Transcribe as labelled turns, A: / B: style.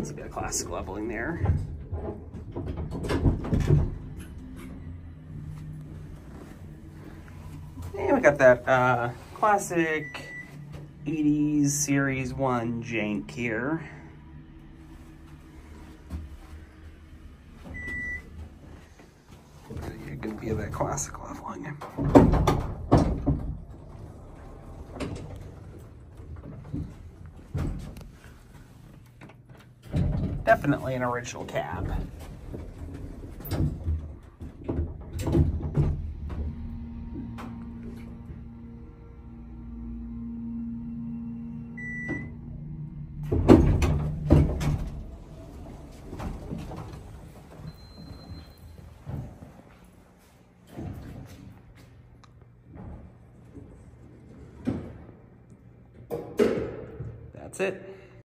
A: teensy bit of classic leveling there. And we got that classic 80s Series 1 jank here. You're going to be that classic leveling. Definitely an original cab. That's it.